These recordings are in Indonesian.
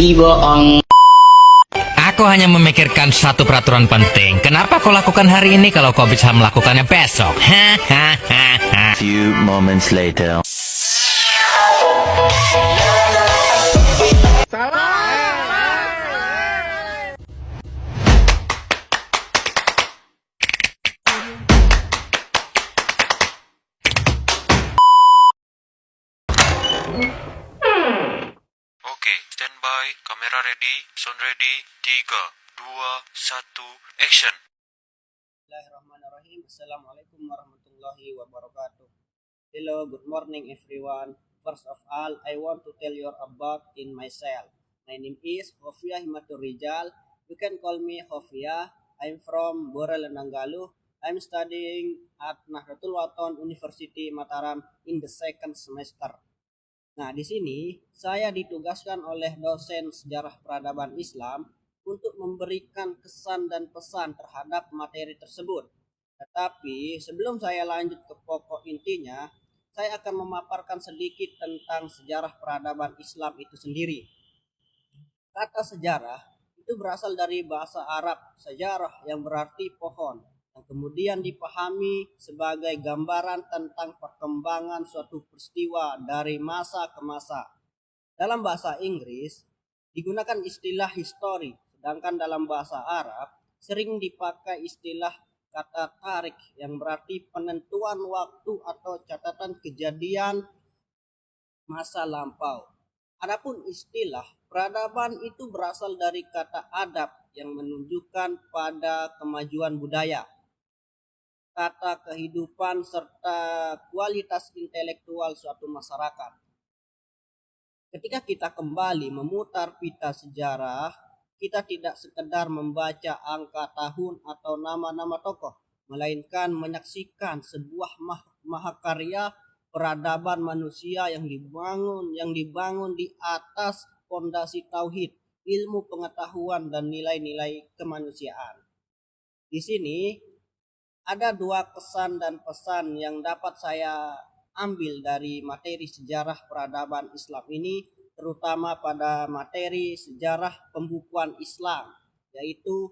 Biboong. Aku hanya memikirkan satu peraturan penting. Kenapa kau lakukan hari ini kalau kau bisa melakukannya besok? Hahaha. Few moments later. Oke, standby, kamera ready, sound ready, 3, 2, 1, action. Bismillahirrahmanirrahim. Assalamualaikum warahmatullahi wabarakatuh. Hello, good morning everyone. First of all, I want to tell you about in myself. My name is Hofia Himatur Rijal. You can call me Hofia. I'm from Borel Nangalu. I'm studying at Nahdlatul Wathon University Mataram in the second semester. Nah, di sini saya ditugaskan oleh dosen sejarah peradaban Islam untuk memberikan kesan dan pesan terhadap materi tersebut. Tetapi sebelum saya lanjut ke pokok intinya, saya akan memaparkan sedikit tentang sejarah peradaban Islam itu sendiri. Kata sejarah itu berasal dari bahasa Arab sejarah yang berarti pohon, yang kemudian dipahami sebagai gambaran tentang perkembangan suatu peristiwa dari masa ke masa. Dalam bahasa Inggris digunakan istilah history, sedangkan dalam bahasa Arab sering dipakai istilah kata tarik yang berarti penentuan waktu atau catatan kejadian masa lampau. Adapun istilah peradaban itu berasal dari kata adab yang menunjukkan pada kemajuan budaya, tata kehidupan serta kualitas intelektual suatu masyarakat. Ketika kita kembali memutar pita sejarah, kita tidak sekedar membaca angka tahun atau nama-nama tokoh, melainkan menyaksikan sebuah mahakarya peradaban manusia yang dibangun di atas fondasi tauhid, ilmu pengetahuan dan nilai-nilai kemanusiaan. Di sini ada dua kesan dan pesan yang dapat saya ambil dari materi sejarah peradaban Islam ini, terutama pada materi sejarah pembukuan Islam, yaitu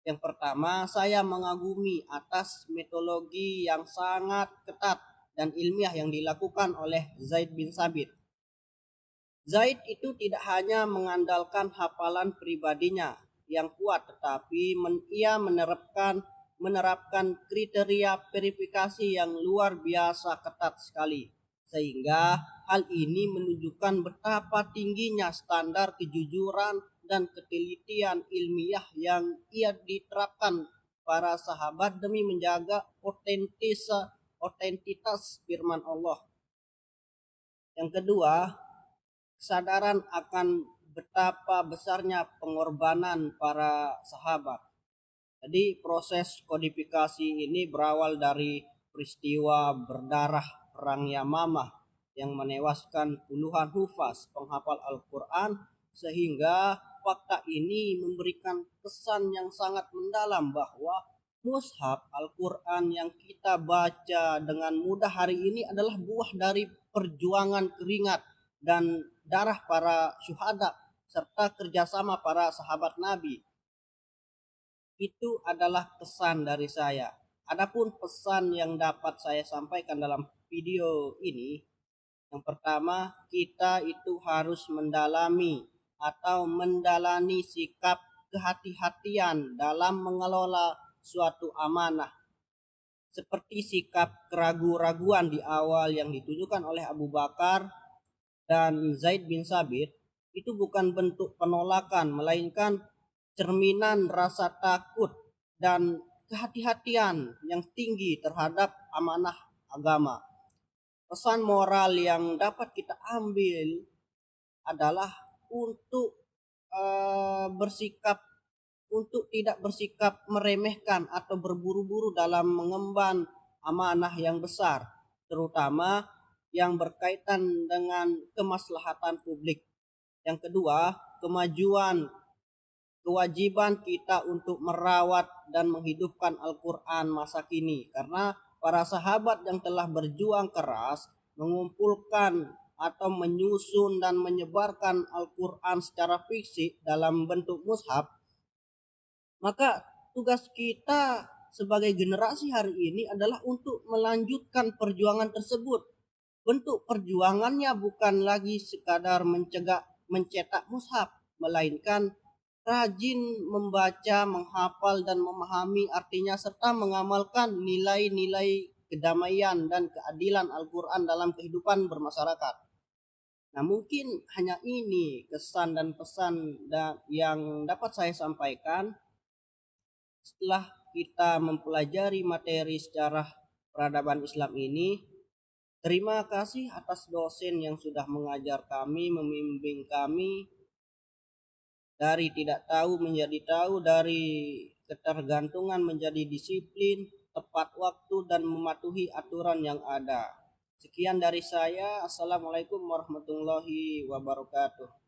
yang pertama, saya mengagumi atas metodologi yang sangat ketat dan ilmiah yang dilakukan oleh Zaid bin Sabit. Zaid itu tidak hanya mengandalkan hafalan pribadinya yang kuat, tetapi ia menerapkan kriteria verifikasi yang luar biasa ketat sekali, sehingga hal ini menunjukkan betapa tingginya standar kejujuran dan ketelitian ilmiah yang ia diterapkan para sahabat demi menjaga otentitas firman Allah. Yang kedua, kesadaran akan betapa besarnya pengorbanan para sahabat. Jadi proses kodifikasi ini berawal dari peristiwa berdarah perang Yamamah yang menewaskan puluhan hufaz penghafal Al-Quran, sehingga fakta ini memberikan kesan yang sangat mendalam bahwa mushaf Al-Quran yang kita baca dengan mudah hari ini adalah buah dari perjuangan keringat dan darah para syuhada serta kerjasama para sahabat Nabi. Itu adalah pesan dari saya. Adapun pesan yang dapat saya sampaikan dalam video ini, yang pertama, kita itu harus mendalami atau mendalami sikap kehati-hatian dalam mengelola suatu amanah. Seperti sikap keraguan-raguan di awal yang ditunjukkan oleh Abu Bakar dan Zaid bin Sabit, itu bukan bentuk penolakan, melainkan cerminan rasa takut dan kehati-hatian yang tinggi terhadap amanah agama. Pesan moral yang dapat kita ambil adalah untuk tidak bersikap meremehkan atau berburu-buru dalam mengemban amanah yang besar, terutama yang berkaitan dengan kemaslahatan publik. Yang kedua, kewajiban kita untuk merawat dan menghidupkan Al-Quran masa kini, karena para sahabat yang telah berjuang keras mengumpulkan atau menyusun dan menyebarkan Al-Quran secara fisik dalam bentuk mushaf, maka tugas kita sebagai generasi hari ini adalah untuk melanjutkan perjuangan tersebut. Bentuk perjuangannya bukan lagi sekadar mencetak mushaf, melainkan rajin membaca, menghafal dan memahami artinya serta mengamalkan nilai-nilai kedamaian dan keadilan Al-Quran dalam kehidupan bermasyarakat. Nah, mungkin hanya ini kesan dan pesan yang dapat saya sampaikan setelah kita mempelajari materi sejarah peradaban Islam ini. Terima kasih atas dosen yang sudah mengajar kami, membimbing kami dari tidak tahu menjadi tahu, dari ketergantungan menjadi disiplin, tepat waktu dan mematuhi aturan yang ada. Sekian dari saya. Assalamualaikum warahmatullahi wabarakatuh.